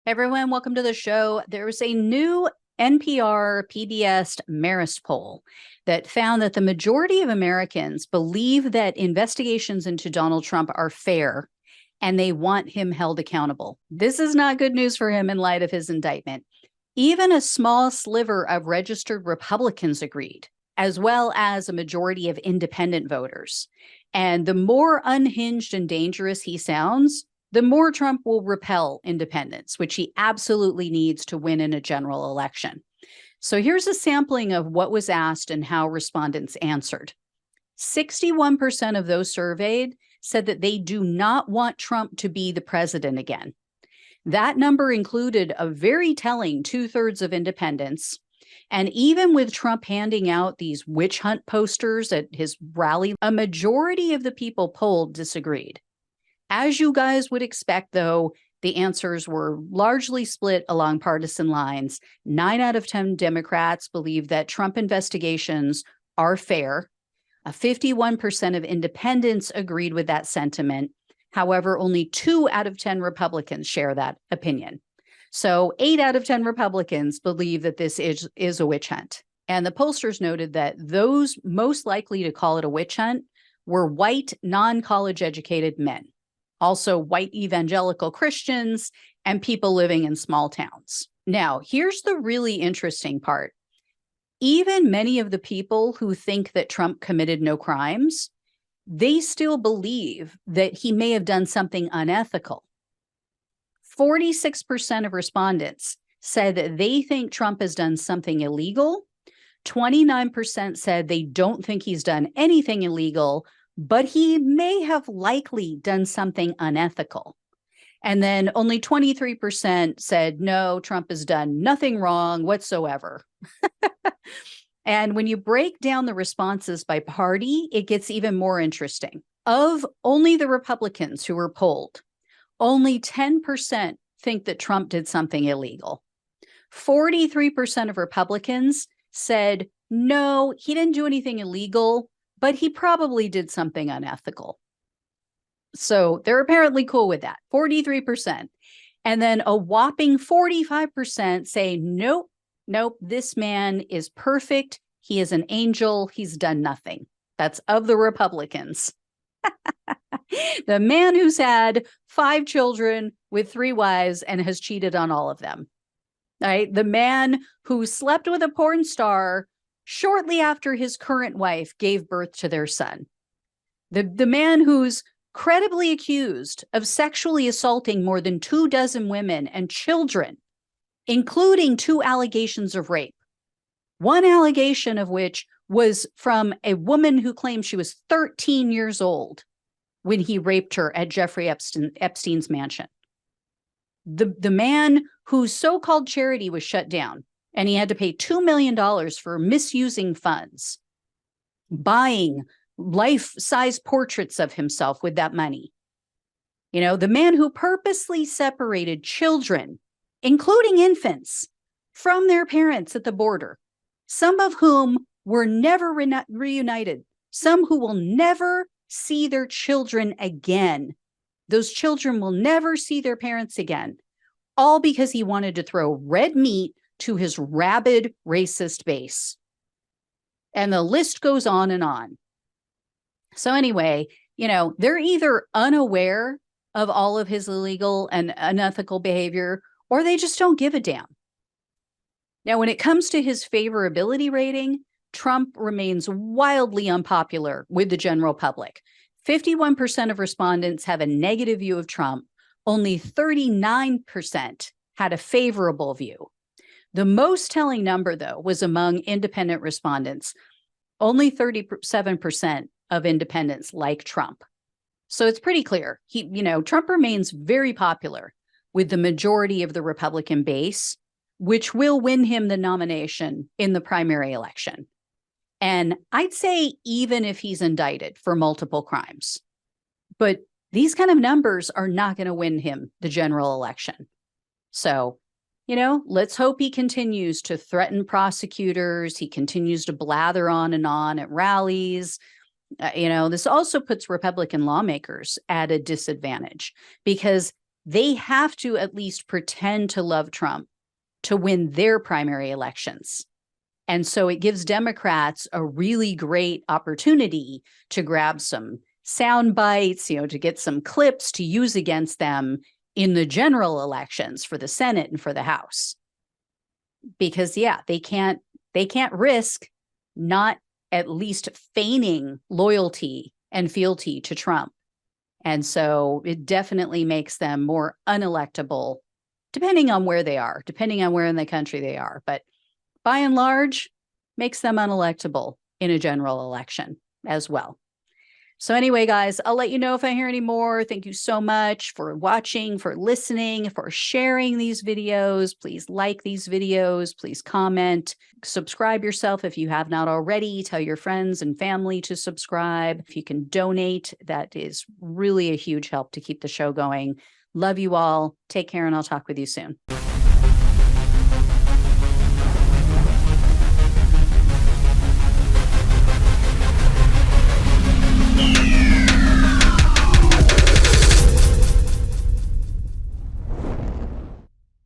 Everyone, welcome to the show. There's a new NPR PBS Marist poll that found that the majority of Americans believe that investigations into Donald Trump are fair and they want him held accountable. This is not good news for him in light of his indictment. Even a small sliver of registered Republicans agreed, as well as a majority of independent voters. And the more unhinged and dangerous he sounds, the more Trump will repel independents, which he absolutely needs to win in a general election. So here's a sampling of what was asked and how respondents answered. 61% of those surveyed said that they do not want Trump to be the president again. That number included a very telling 2/3 of independents. And even with Trump handing out these witch hunt posters at his rally, a majority of the people polled disagreed. As you guys would expect, though, the answers were largely split along partisan lines. 9 out of 10 Democrats believe that Trump investigations are fair. 51% of independents agreed with that sentiment. However, only 2 out of 10 Republicans share that opinion. So 8 out of 10 Republicans believe that this is a witch hunt. And the pollsters noted that those most likely to call it a witch hunt were white, non-college educated men, also white evangelical Christians, and people living in small towns. Now, here's the really interesting part. Even many of the people who think that Trump committed no crimes, they still believe that he may have done something unethical. 46% of respondents said that they think Trump has done something illegal. 29% said they don't think he's done anything illegal, but he may have likely done something unethical. And then only 23% said, no, Trump has done nothing wrong whatsoever. And when you break down the responses by party, it gets even more interesting. Of only the Republicans who were polled, only 10% think that Trump did something illegal. 43% of Republicans said, no, he didn't do anything illegal, but he probably did something unethical. So they're apparently cool with that, 43%. And then a whopping 45% say, nope, this man is perfect. He is an angel. He's done nothing. That's of the Republicans. The man who's had 5 children with 3 wives and has cheated on all of them. Right? The man who slept with a porn star shortly after his current wife gave birth to their son. The man who's credibly accused of sexually assaulting more than 24 women and children, including 2 allegations of rape. 1 allegation of which was from a woman who claimed she was 13 years old when he raped her at Jeffrey Epstein's mansion. The man whose so-called charity was shut down, and he had to pay $2 million for misusing funds, buying life-size portraits of himself with that money. You know, the man who purposely separated children, including infants, from their parents at the border, some of whom were never reunited, some who will never see their children again. Those children will never see their parents again, all because he wanted to throw red meat to his rabid racist base. And the list goes on and on. So anyway, you know, they're either unaware of all of his illegal and unethical behavior, or they just don't give a damn. Now, when it comes to his favorability rating, Trump remains wildly unpopular with the general public. 51% of respondents have a negative view of Trump. Only 39% had a favorable view. The most telling number, though, was among independent respondents. Only 37% of independents like Trump. So it's pretty clear. Trump remains very popular with the majority of the Republican base, which will win him the nomination in the primary election. And I'd say even if he's indicted for multiple crimes. But these kind of numbers are not going to win him the general election. So, let's hope he continues to threaten prosecutors. He continues to blather on and on at rallies. This also puts Republican lawmakers at a disadvantage because they have to at least pretend to love Trump to win their primary elections. And so it gives Democrats a really great opportunity to grab some sound bites, to get some clips to use against them in the general elections for the Senate and for the House. Because they can't risk not at least feigning loyalty and fealty to Trump. And so it definitely makes them more unelectable, depending on where they are, depending on where in the country they are. But by and large, makes them unelectable in a general election as well. So anyway, guys, I'll let you know if I hear any more. Thank you so much for watching, for listening, for sharing these videos. Please like these videos. Please comment. Subscribe yourself if you have not already. Tell your friends and family to subscribe. If you can donate, that is really a huge help to keep the show going. Love you all. Take care, and I'll talk with you soon.